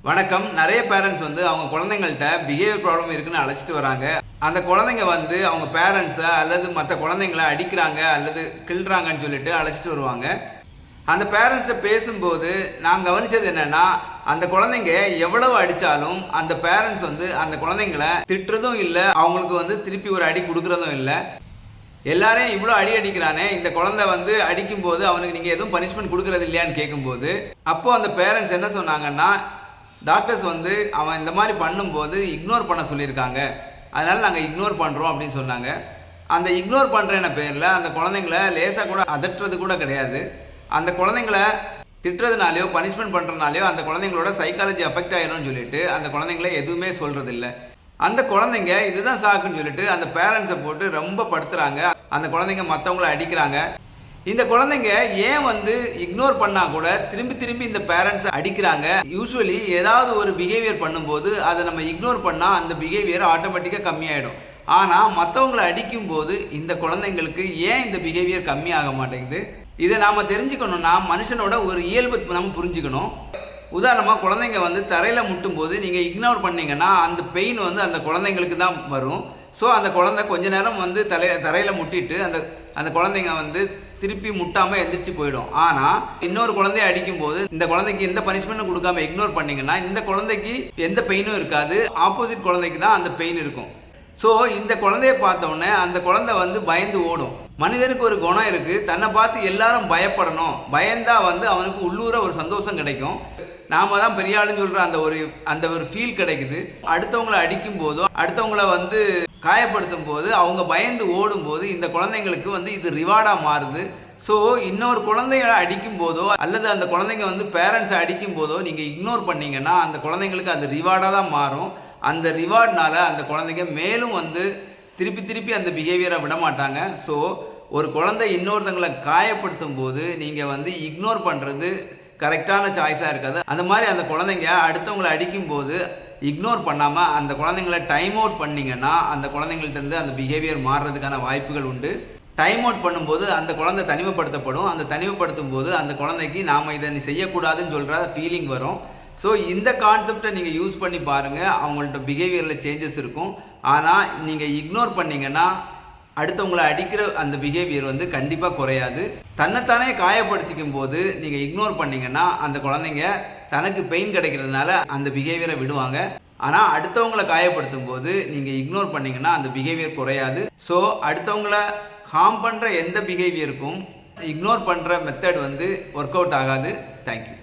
வணக்கம். நிறைய பேரண்ட்ஸ் வந்து அவங்க குழந்தைங்கள்ட்ட பிஹேவியர் ப்ராப்ளம் இருக்குன்னு அழைச்சிட்டு வராங்க. அந்த குழந்தைங்க வந்து அவங்க பேரண்ட்ஸை அல்லது மற்ற குழந்தைங்கள அடிக்கிறாங்க அல்லது கிள்றாங்கன்னு சொல்லிட்டு அழைச்சிட்டு வருவாங்க. அந்த பேரண்ட்ஸ்கிட்ட பேசும்போது நான் கவனிச்சது என்னன்னா, அந்த குழந்தைங்க எவ்வளவு அடித்தாலும் அந்த பேரண்ட்ஸ் வந்து அந்த குழந்தைங்கள திட்டுறதும் இல்லை, அவங்களுக்கு வந்து திருப்பி ஒரு அடி கொடுக்குறதும் இல்லை. எல்லாரையும் இவ்வளோ அடி அடிக்கிறானே, இந்த குழந்தை வந்து அடிக்கும்போது அவனுக்கு நீங்கள் எதுவும் பனிஷ்மெண்ட் கொடுக்குறது இல்லையான்னு கேட்கும்போது, அப்போது அந்த பேரண்ட்ஸ் என்ன சொன்னாங்கன்னா, டாக்டர்ஸ் வந்து அவன் இந்த மாதிரி பண்ணும்போது இக்னோர் பண்ண சொல்லியிருக்காங்க, அதனால் நாங்கள் இக்னோர் பண்ணுறோம் அப்படின்னு சொன்னாங்க. அந்த இக்னோர் பண்ணுறேன்ன பேரில் அந்த குழந்தைங்கள லேசாக கூட அதட்டுறது கூட கிடையாது. அந்த குழந்தைங்கள திட்டுறதுனாலையோ பனிஷ்மெண்ட் பண்ணுறதுனாலையோ அந்த குழந்தைங்களோட சைக்காலஜி அஃபெக்ட் ஆயிரும்னு சொல்லிட்டு அந்த குழந்தைங்கள எதுவுமே சொல்கிறதில்ல. அந்த குழந்தைங்க இதுதான் சாக்குன்னு சொல்லிட்டு அந்த பேரண்ட்ஸை போட்டு ரொம்ப படுத்துகிறாங்க. அந்த குழந்தைங்க மற்றவங்கள அடிக்கிறாங்க. இந்த குழந்தைங்க ஏன் வந்து இக்னோர் பண்ணால் கூட திரும்பி திரும்பி இந்த பேரண்ட்ஸை அடிக்கிறாங்க? யூஸ்வலி ஏதாவது ஒரு பிஹேவியர் பண்ணும்போது அதை நம்ம இக்னோர் பண்ணால் அந்த பிஹேவியர் ஆட்டோமேட்டிக்காக கம்மியாயிடும். ஆனால் மற்றவங்களை அடிக்கும்போது இந்த குழந்தைங்களுக்கு ஏன் இந்த பிஹேவியர் கம்மியாக மாட்டேங்குது? இதை நாம் தெரிஞ்சுக்கணுன்னா மனுஷனோட ஒரு இயல்பு நம்ம புரிஞ்சுக்கணும். உதாரணமாக குழந்தைங்க வந்து தரையில் முட்டும்போது நீங்கள் இக்னோர் பண்ணிங்கன்னா அந்த பெயின் வந்து அந்த குழந்தைங்களுக்கு தான் வரும். ஸோ அந்த குழந்தை கொஞ்ச நேரம் வந்து தரையில் முட்டிட்டு அந்த குழந்தைங்க வந்து திருப்பி முட்டாமல் எந்திரிச்சு போயிடும். ஆனால் இன்னொரு குழந்தைய அடிக்கும்போது இந்த குழந்தைக்கு எந்த பனிஷ்மெண்ட்டும் கொடுக்காம இக்னோர் பண்ணிங்கன்னா இந்த குழந்தைக்கு எந்த பெயினும் இருக்காது, ஆப்போசிட் குழந்தைக்கு தான் அந்த பெயின் இருக்கும். ஸோ இந்த குழந்தைய பார்த்தோன்னே அந்த குழந்தை வந்து பயந்து ஓடும். மனிதனுக்கு ஒரு குணம் இருக்குது, தன்னை பார்த்து எல்லாரும் பயப்படணும், பயந்தா வந்து அவனுக்கு உள்ளூர ஒரு சந்தோஷம் கிடைக்கும். நாம தான் பெரிய ஆளுன்னு சொல்கிற அந்த ஒரு ஃபீல் கிடைக்குது. அடுத்தவங்களை அடிக்கும் போதோ அடுத்தவங்கள வந்து காயப்படுத்தும் போது அவங்க பயந்து ஓடும்போது இந்த குழந்தைங்களுக்கு வந்து இது ரிவார்டாக மாறுது. ஸோ இன்னொரு குழந்தைகளை அடிக்கும் போதோ அல்லது அந்த குழந்தைங்க வந்து பேரண்ட்ஸை அடிக்கும் போதோ நீங்கள் இக்னோர் பண்ணிங்கன்னா அந்த குழந்தைங்களுக்கு அது ரிவார்டாக தான் மாறும். அந்த ரிவார்ட்னால அந்த குழந்தைங்க மேலும் வந்து திருப்பி திருப்பி அந்த பிஹேவியரை விட மாட்டாங்க. ஸோ ஒரு குழந்தை இன்னொருத்தங்களை காயப்படுத்தும் போது நீங்கள் வந்து இக்னோர் பண்ணுறது கரெக்டான சாய்ஸாக இருக்காது. அந்த மாதிரி அந்த குழந்தைங்க அடுத்தவங்களை அடிக்கும்போது இக்னோர் பண்ணாமல் அந்த குழந்தைங்கள டைம் அவுட் பண்ணிங்கன்னா அந்த குழந்தைங்கள்ட்டேருந்து அந்த பிஹேவியர் மாறுறதுக்கான வாய்ப்புகள் உண்டு. டைம் அவுட் பண்ணும்போது அந்த குழந்தை தனிமைப்படுத்தப்படும். அந்த தனிமைப்படுத்தும் போது அந்த குழந்தைக்கு நாம் இதை நீ செய்யக்கூடாதுன்னு சொல்கிற ஃபீலிங் வரும். ஸோ இந்த கான்செப்டை நீங்கள் யூஸ் பண்ணி பாருங்கள், அவங்கள்ட்ட பிஹேவியரில் சேஞ்சஸ் இருக்கும். ஆனால் நீங்கள் இக்னோர் பண்ணிங்கன்னா அடுத்தவங்களை அடிக்கிற அந்த பிஹேவியர் வந்து கண்டிப்பாக குறையாது. தன்னைத்தானே காயப்படுத்திக்கும் போது நீங்கள் இக்னோர் பண்ணிங்கன்னா அந்த குழந்தைங்க தனக்கு பெயின் கிடைக்கிறதுனால அந்த பிஹேவியரை விடுவாங்க. ஆனால் அடுத்தவங்களை காயப்படுத்தும் போது நீங்கள் இக்னோர் பண்ணிங்கன்னா அந்த பிஹேவியர் குறையாது. ஸோ அடுத்தவங்களை ஹார்ம் பண்ணுற எந்த பிஹேவியருக்கும் இக்னோர் பண்ணுற மெத்தட் வந்து ஒர்க் அவுட் ஆகாது. தேங்க்யூ.